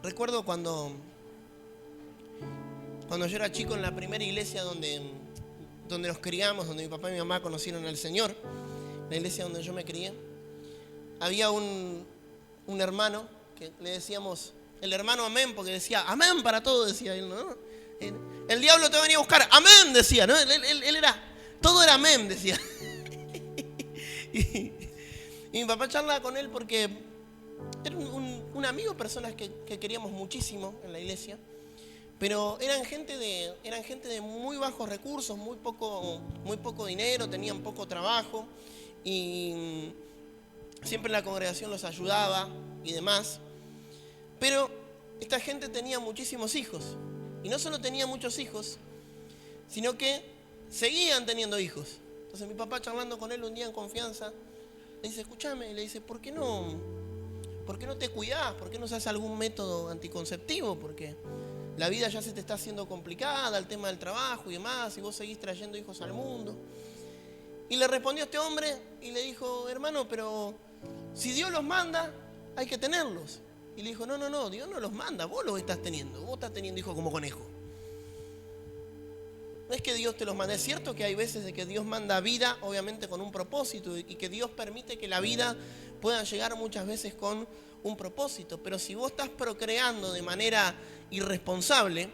Recuerdo cuando yo era chico, en la primera iglesia donde nos criamos, donde mi papá y mi mamá conocieron al Señor, la iglesia donde yo me crié, había un hermano que le decíamos el hermano amén, porque decía amén para todo, decía él, ¿no? El diablo te venía a buscar, amén, decía, ¿no? Él era, todo era amén, decía. Y mi papá charlaba con él porque era un amigo, personas que queríamos muchísimo en la iglesia, pero eran gente de muy bajos recursos, muy poco dinero, tenían poco trabajo, y siempre la congregación los ayudaba y demás. Pero esta gente tenía muchísimos hijos, y no solo tenía muchos hijos, sino que seguían teniendo hijos. Entonces mi papá, charlando con él un día en confianza, le dice, escúchame, le dice, ¿por qué no te cuidás? ¿Por qué no usás algún método anticonceptivo? Porque la vida ya se te está haciendo complicada, el tema del trabajo y demás, y vos seguís trayendo hijos al mundo. Y le respondió este hombre y le dijo, hermano, pero si Dios los manda, hay que tenerlos. Y le dijo, no, Dios no los manda, vos los estás teniendo, vos estás teniendo hijos como conejo. No es que Dios te los manda, es cierto que hay veces de que Dios manda vida, obviamente con un propósito, y que Dios permite que la vida pueda llegar muchas veces con un propósito, pero si vos estás procreando de manera irresponsable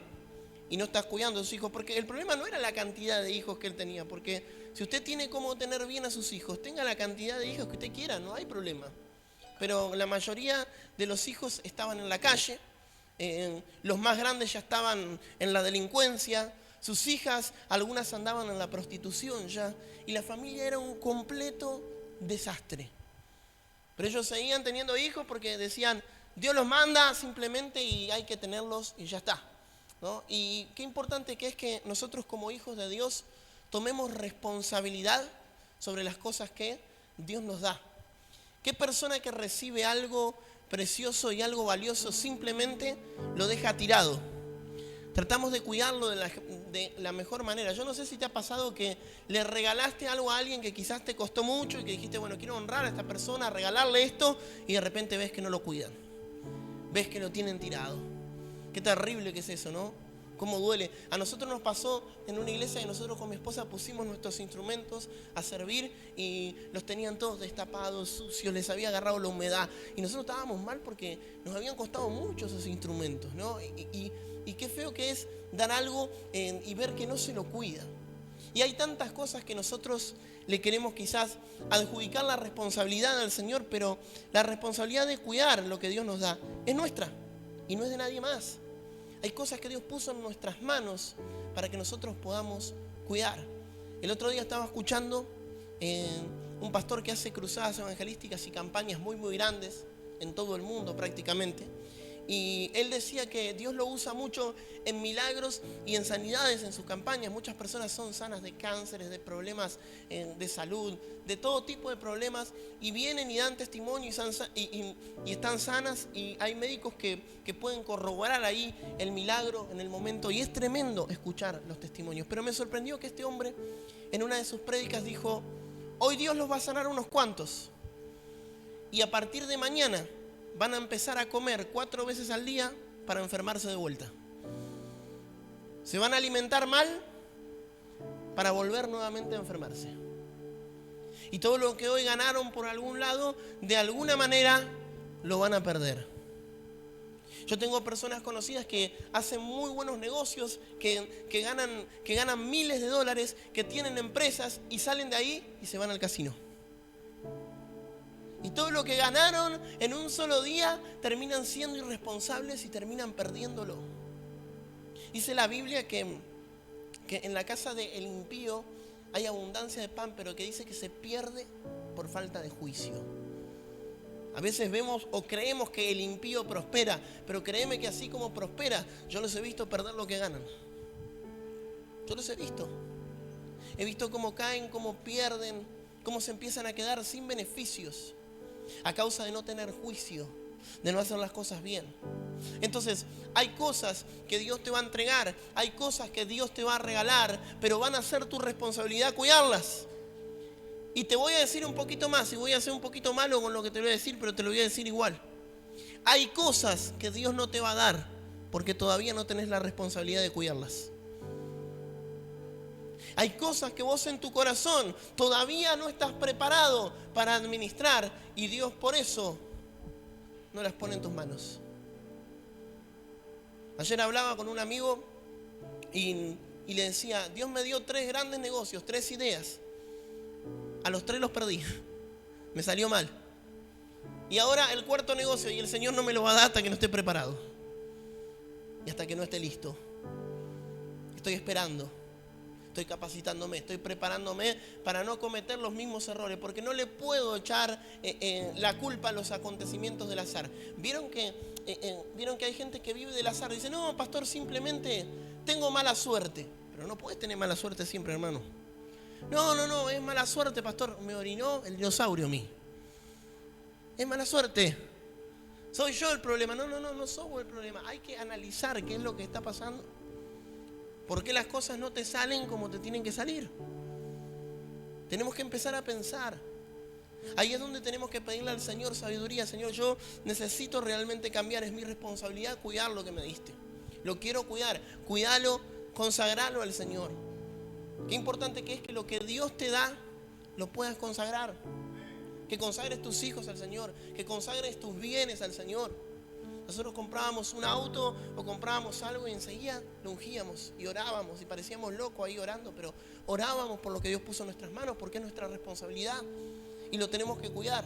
y no estás cuidando a sus hijos, porque el problema no era la cantidad de hijos que él tenía, porque si usted tiene cómo tener bien a sus hijos, tenga la cantidad de hijos que usted quiera, no hay problema. Pero la mayoría de los hijos estaban en la calle, los más grandes ya estaban en la delincuencia, sus hijas, algunas andaban en la prostitución ya, y la familia era un completo desastre. Pero ellos seguían teniendo hijos porque decían, Dios los manda simplemente y hay que tenerlos y ya está, ¿no? Y qué importante que es que nosotros como hijos de Dios tomemos responsabilidad sobre las cosas que Dios nos da. ¿Qué persona que recibe algo precioso y algo valioso simplemente lo deja tirado? Tratamos de cuidarlo de la mejor manera. Yo no sé si te ha pasado que le regalaste algo a alguien que quizás te costó mucho y que dijiste, bueno, quiero honrar a esta persona, regalarle esto, y de repente ves que no lo cuidan. Ves que lo tienen tirado. Qué terrible que es eso, ¿no? Cómo duele. A nosotros nos pasó en una iglesia y nosotros con mi esposa pusimos nuestros instrumentos a servir y los tenían todos destapados, sucios, les había agarrado la humedad. Y nosotros estábamos mal porque nos habían costado mucho esos instrumentos, ¿no? Y qué feo que es dar algo y ver que no se lo cuida. Y hay tantas cosas que nosotros le queremos quizás adjudicar la responsabilidad al Señor, pero la responsabilidad de cuidar lo que Dios nos da es nuestra y no es de nadie más. Hay cosas que Dios puso en nuestras manos para que nosotros podamos cuidar. El otro día estaba escuchando un pastor que hace cruzadas evangelísticas y campañas muy, muy grandes en todo el mundo prácticamente. Y él decía que Dios lo usa mucho en milagros y en sanidades en sus campañas. Muchas personas son sanas de cánceres, de problemas de salud, de todo tipo de problemas, y vienen y dan testimonio y están sanas, y hay médicos que pueden corroborar ahí el milagro en el momento, y es tremendo escuchar los testimonios. Pero me sorprendió que este hombre en una de sus prédicas dijo, hoy Dios los va a sanar unos cuantos, y a partir de mañana van a empezar a comer 4 veces al día para enfermarse de vuelta. Se van a alimentar mal para volver nuevamente a enfermarse. Y todo lo que hoy ganaron por algún lado, de alguna manera lo van a perder. Yo tengo personas conocidas que hacen muy buenos negocios, que ganan miles de dólares, que tienen empresas y salen de ahí y se van al casino. Y todo lo que ganaron en un solo día terminan siendo irresponsables y terminan perdiéndolo. Dice la Biblia que en la casa del impío hay abundancia de pan, pero que dice que se pierde por falta de juicio. A veces vemos o creemos que el impío prospera, pero créeme que así como prospera, yo los he visto perder lo que ganan. Yo los he visto. He visto cómo caen, cómo pierden, cómo se empiezan a quedar sin beneficios a causa de no tener juicio, de no hacer las cosas bien. Entonces, hay cosas que Dios te va a entregar, hay cosas que Dios te va a regalar, pero van a ser tu responsabilidad cuidarlas. Y te voy a decir un poquito más, y voy a ser un poquito malo con lo que te voy a decir, pero te lo voy a decir igual. Hay cosas que Dios no te va a dar porque todavía no tenés la responsabilidad de cuidarlas. Hay cosas que vos en tu corazón todavía no estás preparado para administrar y Dios por eso no las pone en tus manos. Ayer hablaba con un amigo y le decía, Dios me dio 3 grandes negocios, 3 ideas. A los 3 los perdí. Me salió mal. Y ahora el 4.º negocio y el Señor no me lo va a dar hasta que no esté preparado. Y hasta que no esté listo. Estoy esperando. Estoy capacitándome, estoy preparándome para no cometer los mismos errores, porque no le puedo echar la culpa a los acontecimientos del azar. ¿Vieron que hay gente que vive del azar? Dice, no, pastor, simplemente tengo mala suerte. Pero no puedes tener mala suerte siempre, hermano. No, es mala suerte, pastor. Me orinó el dinosaurio a mí. Es mala suerte. Soy yo el problema. No soy el problema. Hay que analizar qué es lo que está pasando. ¿Por qué las cosas no te salen como te tienen que salir? Tenemos que empezar a pensar. Ahí es donde tenemos que pedirle al Señor sabiduría. Señor, yo necesito realmente cambiar. Es mi responsabilidad cuidar lo que me diste. Lo quiero cuidar. Cuídalo, consagralo al Señor. Qué importante que es que lo que Dios te da, lo puedas consagrar. Que consagres tus hijos al Señor. Que consagres tus bienes al Señor. Nosotros comprábamos un auto o comprábamos algo y enseguida lo ungíamos y orábamos y parecíamos locos ahí orando, pero orábamos por lo que Dios puso en nuestras manos porque es nuestra responsabilidad y lo tenemos que cuidar.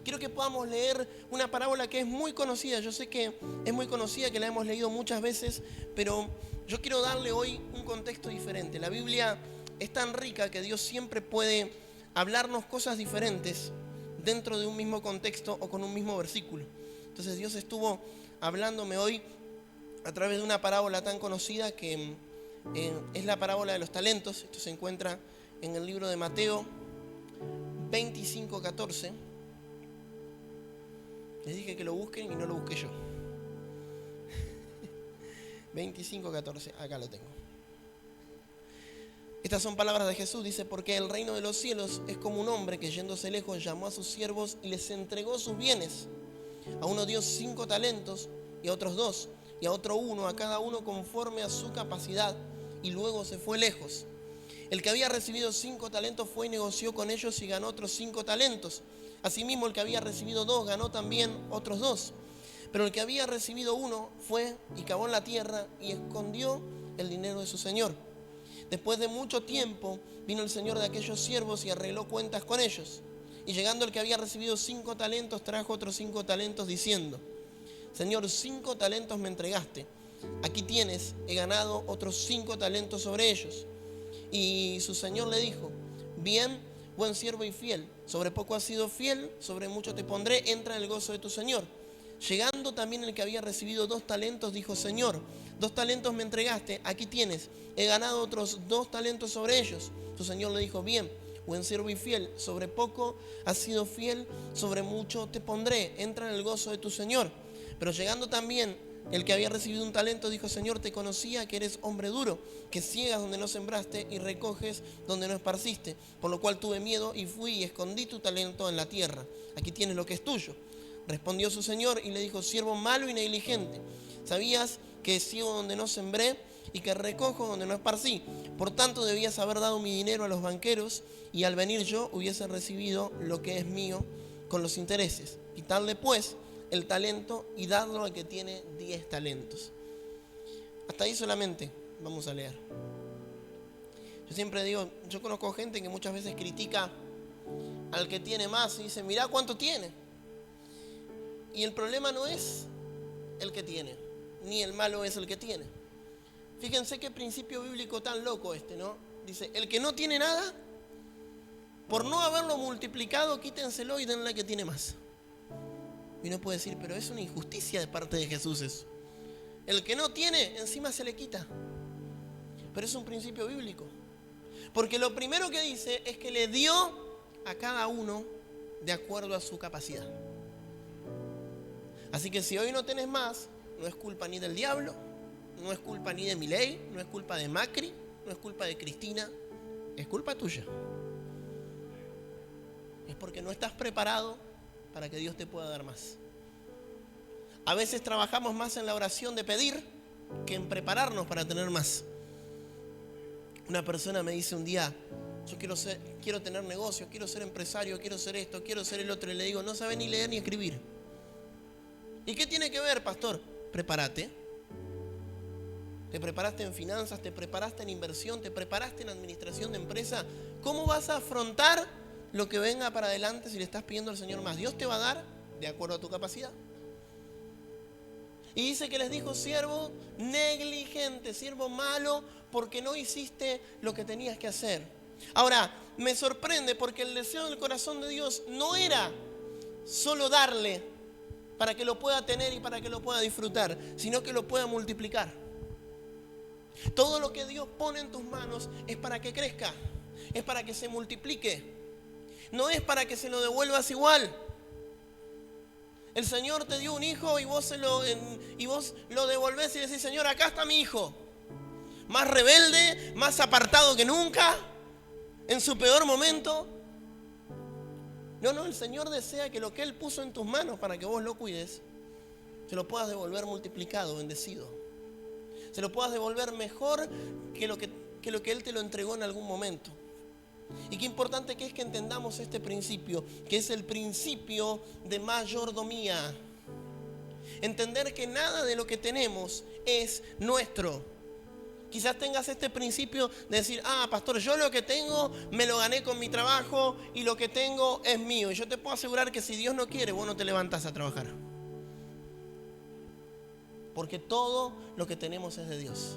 Quiero que podamos leer una parábola que es muy conocida. Yo sé que es muy conocida, que la hemos leído muchas veces, pero yo quiero darle hoy un contexto diferente. La Biblia es tan rica que Dios siempre puede hablarnos cosas diferentes dentro de un mismo contexto o con un mismo versículo. Entonces Dios estuvo hablándome hoy a través de una parábola tan conocida que es la parábola de los talentos. Esto se encuentra en el libro de Mateo 25:14. Les dije que lo busquen y no lo busqué yo. 25:14, acá lo tengo. Estas son palabras de Jesús. Dice, porque el reino de los cielos es como un hombre que yéndose lejos llamó a sus siervos y les entregó sus bienes. A uno dio 5 talentos y a otros 2 y a otro 1, a cada uno conforme a su capacidad, y luego se fue lejos. El que había recibido 5 talentos fue y negoció con ellos y ganó otros 5 talentos. Asimismo, el que había recibido 2 ganó también otros 2. Pero el que había recibido 1 fue y cavó en la tierra y escondió el dinero de su señor. Después de mucho tiempo vino el señor de aquellos siervos y arregló cuentas con ellos. Y llegando el que había recibido 5 talentos, trajo otros 5 talentos diciendo, Señor, 5 talentos me entregaste. Aquí tienes, he ganado otros 5 talentos sobre ellos. Y su señor le dijo, bien, buen siervo y fiel. Sobre poco has sido fiel, sobre mucho te pondré, entra en el gozo de tu señor. Llegando también el que había recibido 2 talentos, dijo, Señor, 2 talentos me entregaste, aquí tienes, he ganado otros 2 talentos sobre ellos. Su señor le dijo, bien, buen siervo y fiel, sobre poco has sido fiel, sobre mucho te pondré, entra en el gozo de tu señor. Pero llegando también el que había recibido 1 talento, dijo, Señor, te conocía que eres hombre duro, que ciegas donde no sembraste y recoges donde no esparciste, por lo cual tuve miedo y fui y escondí tu talento en la tierra. Aquí tienes lo que es tuyo. Respondió su señor y le dijo, siervo malo y negligente, ¿sabías que ciego donde no sembré y que recojo donde no esparcí? Por tanto debías haber dado mi dinero a los banqueros y al venir yo hubiese recibido lo que es mío con los intereses. Quitadle pues el talento y dadlo al que tiene 10 talentos. Hasta ahí solamente vamos a leer. Yo siempre digo, yo conozco gente que muchas veces critica al que tiene más y dice, mirá cuánto tiene. Y el problema no es el que tiene, ni el malo es el que tiene. Fíjense qué principio bíblico tan loco este, ¿no? Dice, el que no tiene nada, por no haberlo multiplicado, quítenselo y denle al que tiene más. Y uno puede decir, pero es una injusticia de parte de Jesús eso. El que no tiene, encima se le quita. Pero es un principio bíblico. Porque lo primero que dice es que le dio a cada uno de acuerdo a su capacidad. Así que si hoy no tenés más, no es culpa ni del diablo, no es culpa ni de Milei, no es culpa de Macri, no es culpa de Cristina, es culpa tuya. Es porque no estás preparado para que Dios te pueda dar más. A veces trabajamos más en la oración de pedir que en prepararnos para tener más. Una persona me dice un día, yo quiero tener negocio, quiero ser empresario, quiero ser esto, quiero ser el otro. Y le digo, no sabe ni leer ni escribir. ¿Y qué tiene que ver, pastor? Prepárate. Te preparaste en finanzas, te preparaste en inversión, te preparaste en administración de empresa. ¿Cómo vas a afrontar lo que venga para adelante si le estás pidiendo al Señor más? Dios te va a dar de acuerdo a tu capacidad. Y dice que les dijo, siervo negligente, siervo malo, porque no hiciste lo que tenías que hacer. Ahora, me sorprende porque el deseo del corazón de Dios no era solo darle para que lo pueda tener y para que lo pueda disfrutar, sino que lo pueda multiplicar. Todo lo que Dios pone en tus manos es para que crezca, es para que se multiplique, no es para que se lo devuelvas igual. El Señor te dio un hijo y vos lo devolvés y decís, Señor, acá está mi hijo. Más rebelde, más apartado que nunca, en su peor momento. No, el Señor desea que lo que Él puso en tus manos para que vos lo cuides, se lo puedas devolver multiplicado, bendecido. Se lo puedas devolver mejor que lo que Él te lo entregó en algún momento. Y qué importante que es que entendamos este principio, que es el principio de mayordomía. Entender que nada de lo que tenemos es nuestro. Quizás tengas este principio de decir, pastor, yo lo que tengo me lo gané con mi trabajo y lo que tengo es mío. Y yo te puedo asegurar que si Dios no quiere, vos no te levantás a trabajar. Porque todo lo que tenemos es de Dios.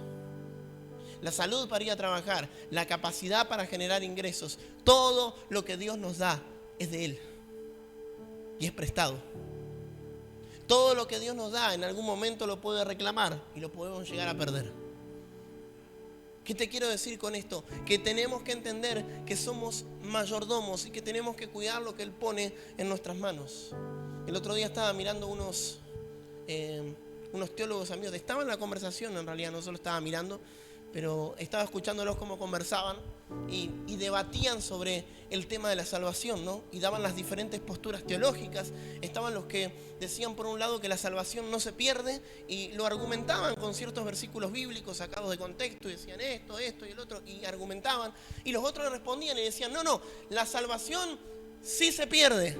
La salud para ir a trabajar, la capacidad para generar ingresos, todo lo que Dios nos da es de Él. Y es prestado. Todo lo que Dios nos da en algún momento lo puede reclamar y lo podemos llegar a perder. ¿Qué te quiero decir con esto? Que tenemos que entender que somos mayordomos y que tenemos que cuidar lo que Él pone en nuestras manos. El otro día estaba mirando unos teólogos amigos. Estaba en la conversación, en realidad no solo estaba mirando, pero estaba escuchándolos cómo conversaban y debatían sobre el tema de la salvación, ¿no? Y daban las diferentes posturas teológicas. Estaban los que decían por un lado que la salvación no se pierde y lo argumentaban con ciertos versículos bíblicos sacados de contexto y decían esto y el otro y argumentaban. Y los otros le respondían y decían, no, la salvación sí se pierde.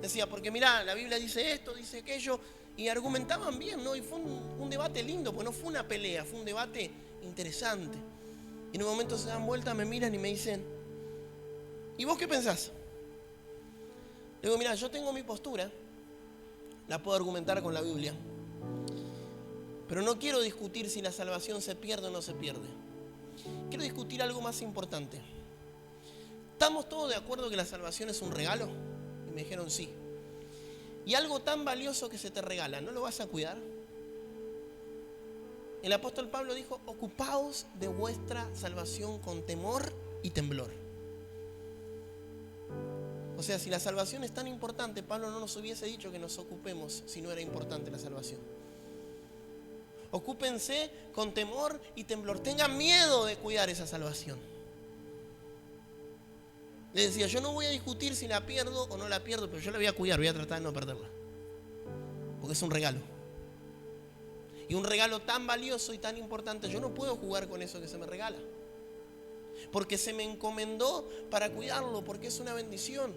Decía, porque mirá, la Biblia dice esto, dice aquello. Y argumentaban bien, ¿no? Y fue un debate lindo, porque no fue una pelea, fue un debate interesante. Y en un momento se dan vuelta, me miran y me dicen, ¿y vos qué pensás? Le digo, mira, yo tengo mi postura, la puedo argumentar con la Biblia, pero no quiero discutir si la salvación se pierde o no se pierde. Quiero discutir algo más importante. ¿Estamos todos de acuerdo que la salvación es un regalo? Y me dijeron sí. Y algo tan valioso que se te regala, ¿no lo vas a cuidar? El apóstol Pablo dijo, ocupaos de vuestra salvación con temor y temblor. O sea, si la salvación es tan importante, Pablo no nos hubiese dicho que nos ocupemos si no era importante la salvación. Ocúpense con temor y temblor. Tengan miedo de cuidar esa salvación. Le decía, yo no voy a discutir si la pierdo o no la pierdo, pero yo la voy a cuidar, voy a tratar de no perderla. Porque es un regalo. Y un regalo tan valioso y tan importante, yo no puedo jugar con eso que se me regala. Porque se me encomendó para cuidarlo, porque es una bendición.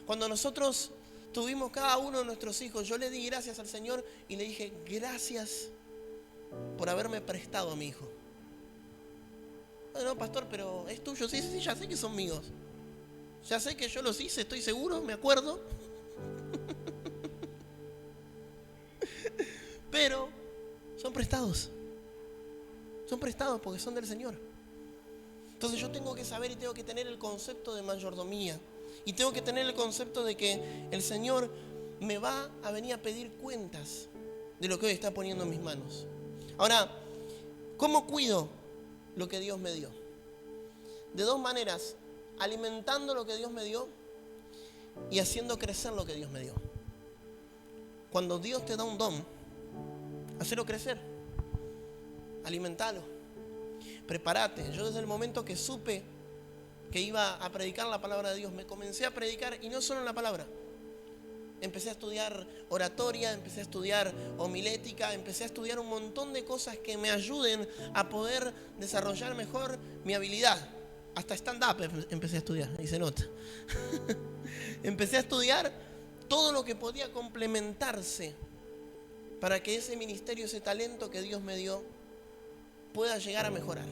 Cuando nosotros tuvimos cada uno de nuestros hijos, yo le di gracias al Señor y le dije, gracias por haberme prestado a mi hijo. No, pastor, pero es tuyo. Sí, ya sé que son míos. Ya sé que yo los hice, estoy seguro, me acuerdo. Pero son prestados. Son prestados porque son del Señor. Entonces yo tengo que saber y tengo que tener el concepto de mayordomía. Y tengo que tener el concepto de que el Señor me va a venir a pedir cuentas de lo que hoy está poniendo en mis manos. Ahora, ¿cómo cuido lo que Dios me dio? De dos maneras: alimentando lo que Dios me dio y haciendo crecer lo que Dios me dio. Cuando Dios te da un don, hacelo crecer, alimentalo, prepárate. Yo desde el momento que supe que iba a predicar la palabra de Dios, me comencé a predicar, y no solo en la palabra, Empecé a estudiar oratoria, empecé a estudiar homilética, empecé a estudiar un montón de cosas que me ayuden a poder desarrollar mejor mi habilidad. Hasta stand-up empecé a estudiar, y se nota. Empecé a estudiar todo lo que podía complementarse para que ese ministerio, ese talento que Dios me dio, pueda llegar a mejorar,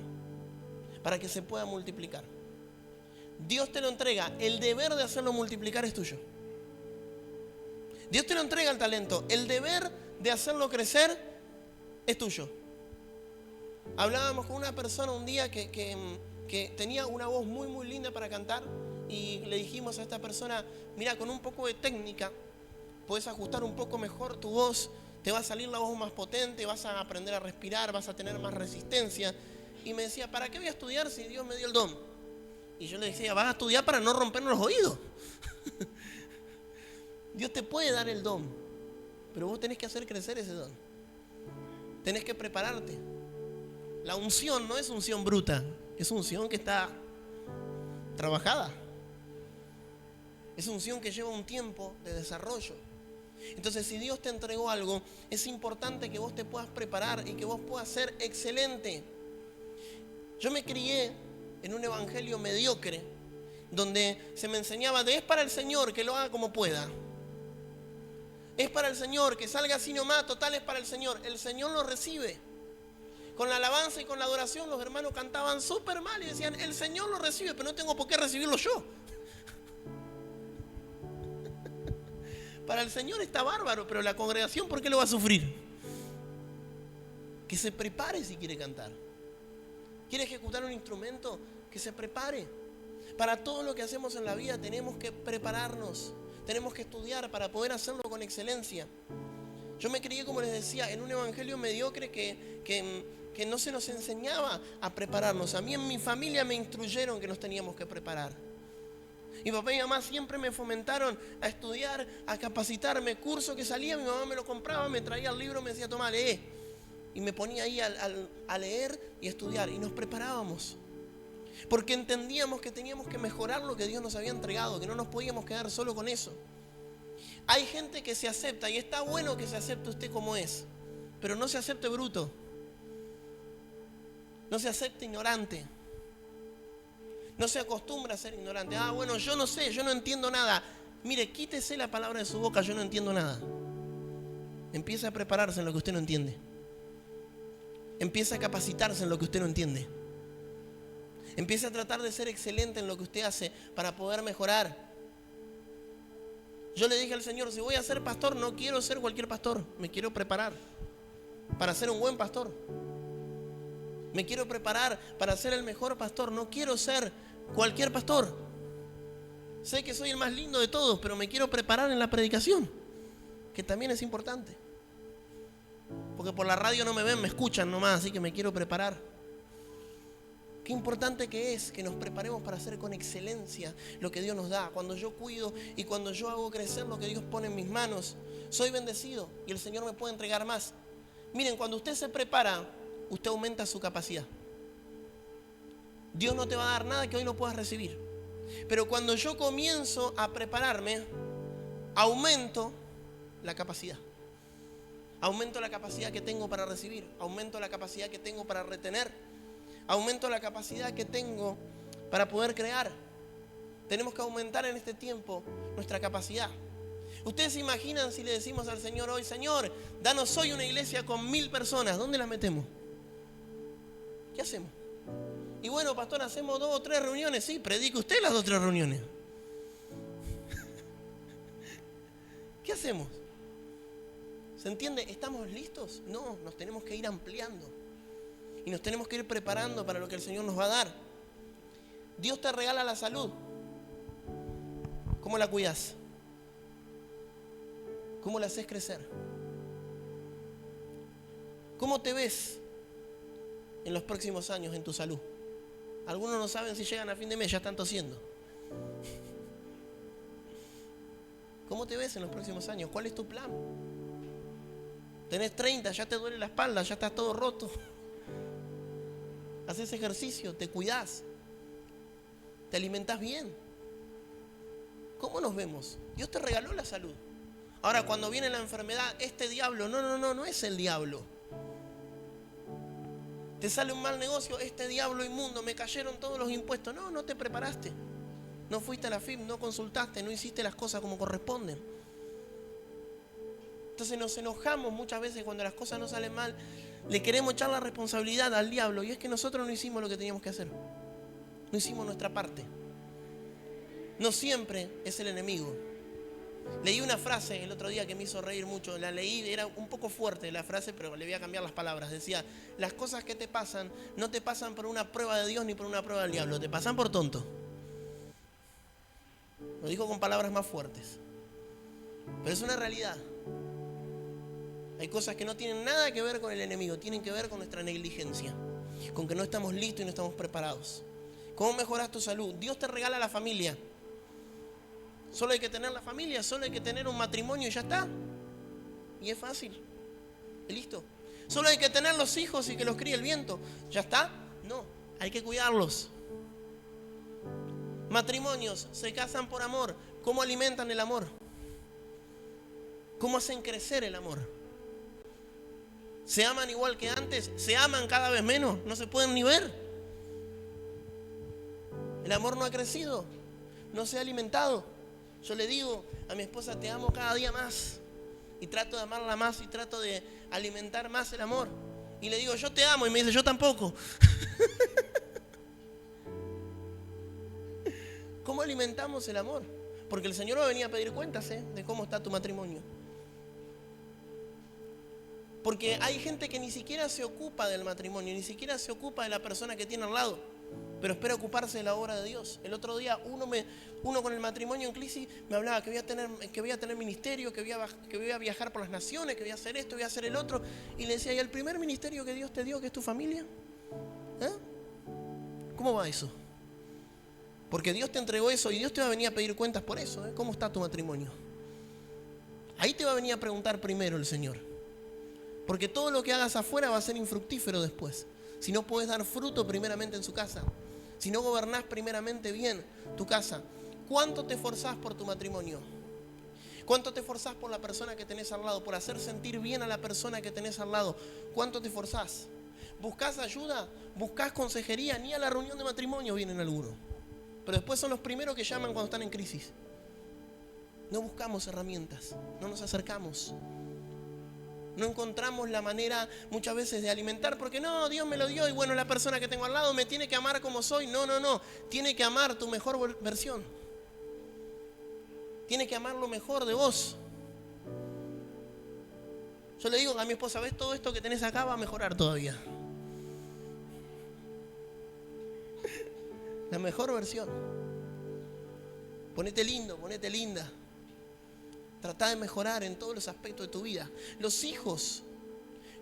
para que se pueda multiplicar. Dios te lo entrega, el deber de hacerlo multiplicar es tuyo. Dios te lo entrega el talento, el deber de hacerlo crecer es tuyo. Hablábamos con una persona un día que tenía una voz muy muy linda para cantar y le dijimos a esta persona, mira, con un poco de técnica puedes ajustar un poco mejor tu voz, te va a salir la voz más potente, vas a aprender a respirar, vas a tener más resistencia. Y me decía, ¿para qué voy a estudiar si Dios me dio el don? Y yo le decía, vas a estudiar para no rompernos los oídos. Dios te puede dar el don, pero vos tenés que hacer crecer ese don. Tenés que prepararte. La unción no es unción bruta, es unción que está trabajada. Es unción que lleva un tiempo de desarrollo. Entonces, si Dios te entregó algo, es importante que vos te puedas preparar y que vos puedas ser excelente. Yo me crié en un evangelio mediocre, donde se me enseñaba de es para el Señor, que lo haga como pueda. Es para el Señor, que salga así nomás, total es para el Señor. El Señor lo recibe. Con la alabanza y con la adoración los hermanos cantaban súper mal y decían, el Señor lo recibe, pero no tengo por qué recibirlo yo. Para el Señor está bárbaro, pero la congregación, ¿por qué lo va a sufrir? Que se prepare si quiere cantar. ¿Quiere ejecutar un instrumento? Que se prepare. Para todo lo que hacemos en la vida tenemos que prepararnos. Tenemos que estudiar para poder hacerlo con excelencia. Yo me crié, como les decía, en un evangelio mediocre que no se nos enseñaba a prepararnos. A mí en mi familia me instruyeron que nos teníamos que preparar. Mi papá y mi mamá siempre me fomentaron a estudiar, a capacitarme. Curso que salía, mi mamá me lo compraba, me traía el libro, me decía, toma, lee. Y me ponía ahí a leer y a estudiar. Y nos preparábamos. Porque entendíamos que teníamos que mejorar lo que Dios nos había entregado, que no nos podíamos quedar solo con eso. Hay gente que se acepta, y está bueno que se acepte usted como es, pero no se acepte bruto. No se acepte ignorante. No se acostumbra a ser ignorante. Ah, bueno, yo no sé, yo no entiendo nada. Mire, quítese la palabra de su boca, yo no entiendo nada. Empieza a prepararse en lo que usted no entiende. Empieza a capacitarse en lo que usted no entiende. Empieza a tratar de ser excelente en lo que usted hace para poder mejorar. Yo le dije al Señor, si voy a ser pastor, no quiero ser cualquier pastor. Me quiero preparar para ser un buen pastor. Me quiero preparar para ser el mejor pastor. No quiero ser cualquier pastor. Sé que soy el más lindo de todos, pero me quiero preparar en la predicación, que también es importante. Porque por la radio no me ven, me escuchan nomás, así que me quiero preparar. Qué importante que es que nos preparemos para hacer con excelencia lo que Dios nos da. Cuando yo cuido y cuando yo hago crecer lo que Dios pone en mis manos, soy bendecido y el Señor me puede entregar más. Miren, cuando usted se prepara, usted aumenta su capacidad. Dios no te va a dar nada que hoy no puedas recibir. Pero cuando yo comienzo a prepararme, aumento la capacidad. Aumento la capacidad que tengo para recibir. Aumento la capacidad que tengo para retener. Aumento la capacidad que tengo para poder crear. Tenemos que aumentar en este tiempo nuestra capacidad. Ustedes se imaginan si le decimos al Señor hoy, Señor, danos hoy una iglesia con 1000 personas, ¿dónde las metemos? ¿Qué hacemos? Y bueno, pastor, hacemos 2 o 3 reuniones. Sí, predique usted las 2 o 3 reuniones. ¿Qué hacemos? ¿Se entiende? ¿Estamos listos? No, nos tenemos que ir ampliando. Y nos tenemos que ir preparando para lo que el Señor nos va a dar. Dios te regala la salud. ¿Cómo la cuidas? ¿Cómo la haces crecer? ¿Cómo te ves en los próximos años en tu salud? Algunos no saben si llegan a fin de mes, ya están tosiendo. ¿Cómo te ves en los próximos años? ¿Cuál es tu plan? Tenés 30, ya te duele la espalda, ya estás todo roto. Haces ejercicio, te cuidás, te alimentás bien. ¿Cómo nos vemos? Dios te regaló la salud. Ahora, cuando viene la enfermedad, este diablo, no es el diablo. Te sale un mal negocio, este diablo inmundo, me cayeron todos los impuestos. No te preparaste. No fuiste a la FIP, no consultaste, no hiciste las cosas como corresponden. Entonces nos enojamos muchas veces cuando las cosas no salen mal. Le queremos echar la responsabilidad al diablo. Y es que nosotros no hicimos lo que teníamos que hacer. No hicimos nuestra parte. No siempre es el enemigo. Leí una frase el otro día que me hizo reír mucho. La leí, era un poco fuerte la frase, pero le voy a cambiar las palabras. Decía, las cosas que te pasan no te pasan por una prueba de Dios ni por una prueba del diablo. Te pasan por tonto. Lo dijo con palabras más fuertes. Pero es una realidad. Hay cosas que no tienen nada que ver con el enemigo, tienen que ver con nuestra negligencia, con que no estamos listos y no estamos preparados. ¿Cómo mejoras tu salud? Dios te regala la familia. Solo hay que tener la familia, solo hay que tener un matrimonio y ya está. Y es fácil. Y listo. Solo hay que tener los hijos y que los críe el viento. ¿Ya está? No, hay que cuidarlos. Matrimonios se casan por amor. ¿Cómo alimentan el amor? ¿Cómo hacen crecer el amor? ¿Se aman igual que antes? ¿Se aman cada vez menos? ¿No se pueden ni ver? El amor no ha crecido, no se ha alimentado. Yo le digo a mi esposa, te amo cada día más. Y trato de amarla más y trato de alimentar más el amor. Y le digo, yo te amo. Y me dice, yo tampoco. ¿Cómo alimentamos el amor? Porque el Señor va a venir a pedir cuentas de cómo está tu matrimonio. Porque hay gente que ni siquiera se ocupa del matrimonio, ni siquiera se ocupa de la persona que tiene al lado, pero espera ocuparse de la obra de Dios. El otro día uno con el matrimonio en crisis me hablaba que voy a tener ministerio, que voy a viajar por las naciones, que voy a hacer esto, voy a hacer el otro. Y le decía, ¿y el primer ministerio que Dios te dio, que es tu familia? ¿Cómo va eso? Porque Dios te entregó eso y Dios te va a venir a pedir cuentas por eso. ¿Cómo está tu matrimonio? Ahí te va a venir a preguntar primero el Señor. Porque todo lo que hagas afuera va a ser infructífero después. Si no puedes dar fruto primeramente en su casa. Si no gobernás primeramente bien tu casa. ¿Cuánto te esforzás por tu matrimonio? ¿Cuánto te esforzás por la persona que tenés al lado? Por hacer sentir bien a la persona que tenés al lado. ¿Cuánto te esforzás? ¿Buscás ayuda? ¿Buscás consejería? Ni a la reunión de matrimonio vienen algunos. Pero después son los primeros que llaman cuando están en crisis. No buscamos herramientas. No nos acercamos. No encontramos la manera muchas veces de alimentar porque no, Dios me lo dio y bueno, la persona que tengo al lado me tiene que amar como soy. No. Tiene que amar tu mejor versión. Tiene que amar lo mejor de vos. Yo le digo a mi esposa, ¿ves todo esto que tenés acá? Va a mejorar todavía. La mejor versión. Ponete lindo, ponete linda. Tratá de mejorar en todos los aspectos de tu vida. Los hijos.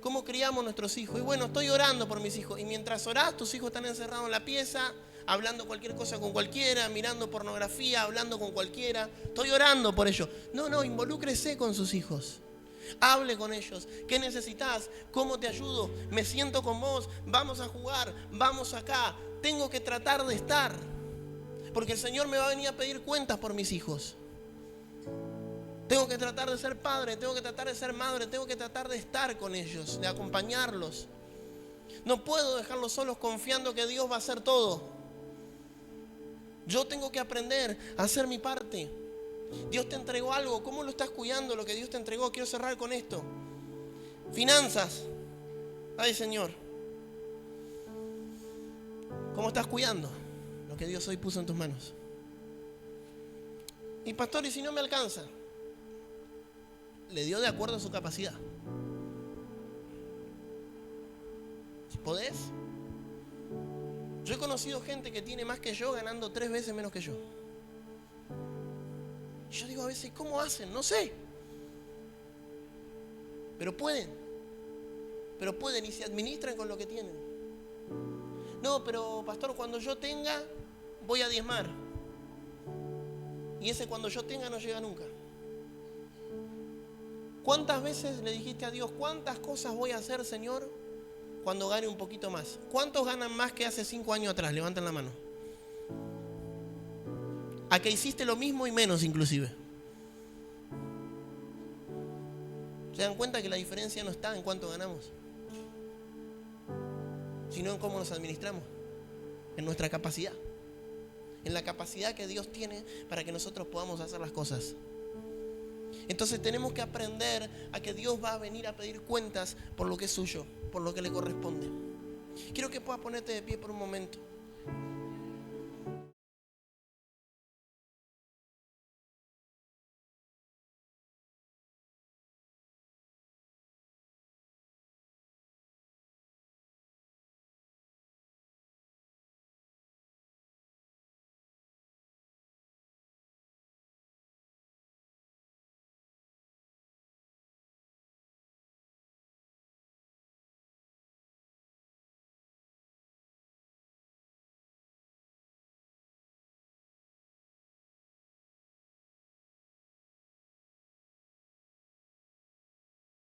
¿Cómo criamos nuestros hijos? Y bueno, estoy orando por mis hijos. Y mientras orás, tus hijos están encerrados en la pieza, hablando cualquier cosa con cualquiera, mirando pornografía, hablando con cualquiera. Estoy orando por ellos. No, involúcrese con sus hijos. Hable con ellos. ¿Qué necesitas? ¿Cómo te ayudo? Me siento con vos. Vamos a jugar. Vamos acá. Tengo que tratar de estar. Porque el Señor me va a venir a pedir cuentas por mis hijos. Tengo que tratar de ser padre, tengo que tratar de ser madre, tengo que tratar de estar con ellos, de acompañarlos. No puedo dejarlos solos confiando que Dios va a hacer todo. Yo tengo que aprender a hacer mi parte. Dios te entregó algo, ¿cómo lo estás cuidando lo que Dios te entregó? Quiero cerrar con esto. Finanzas. Ay, Señor. ¿Cómo estás cuidando lo que Dios hoy puso en tus manos? Y pastor, ¿y si no me alcanza? Le dio de acuerdo a su capacidad. Si podés. Yo he conocido gente que tiene más que yo ganando 3 veces menos que yo. Yo digo a veces, ¿cómo hacen? No sé. Pero pueden y se administran con lo que tienen. No, pero pastor, cuando yo tenga, voy a diezmar. Y ese cuando yo tenga no llega nunca. ¿Cuántas veces le dijiste a Dios, cuántas cosas voy a hacer, Señor, cuando gane un poquito más? ¿Cuántos ganan más que hace 5 años atrás? Levanten la mano. ¿A que hiciste lo mismo y menos inclusive? ¿Se dan cuenta que la diferencia no está en cuánto ganamos, sino en cómo nos administramos? En nuestra capacidad, en la capacidad que Dios tiene para que nosotros podamos hacer las cosas. Entonces tenemos que aprender a que Dios va a venir a pedir cuentas por lo que es suyo, por lo que le corresponde. Quiero que puedas ponerte de pie por un momento.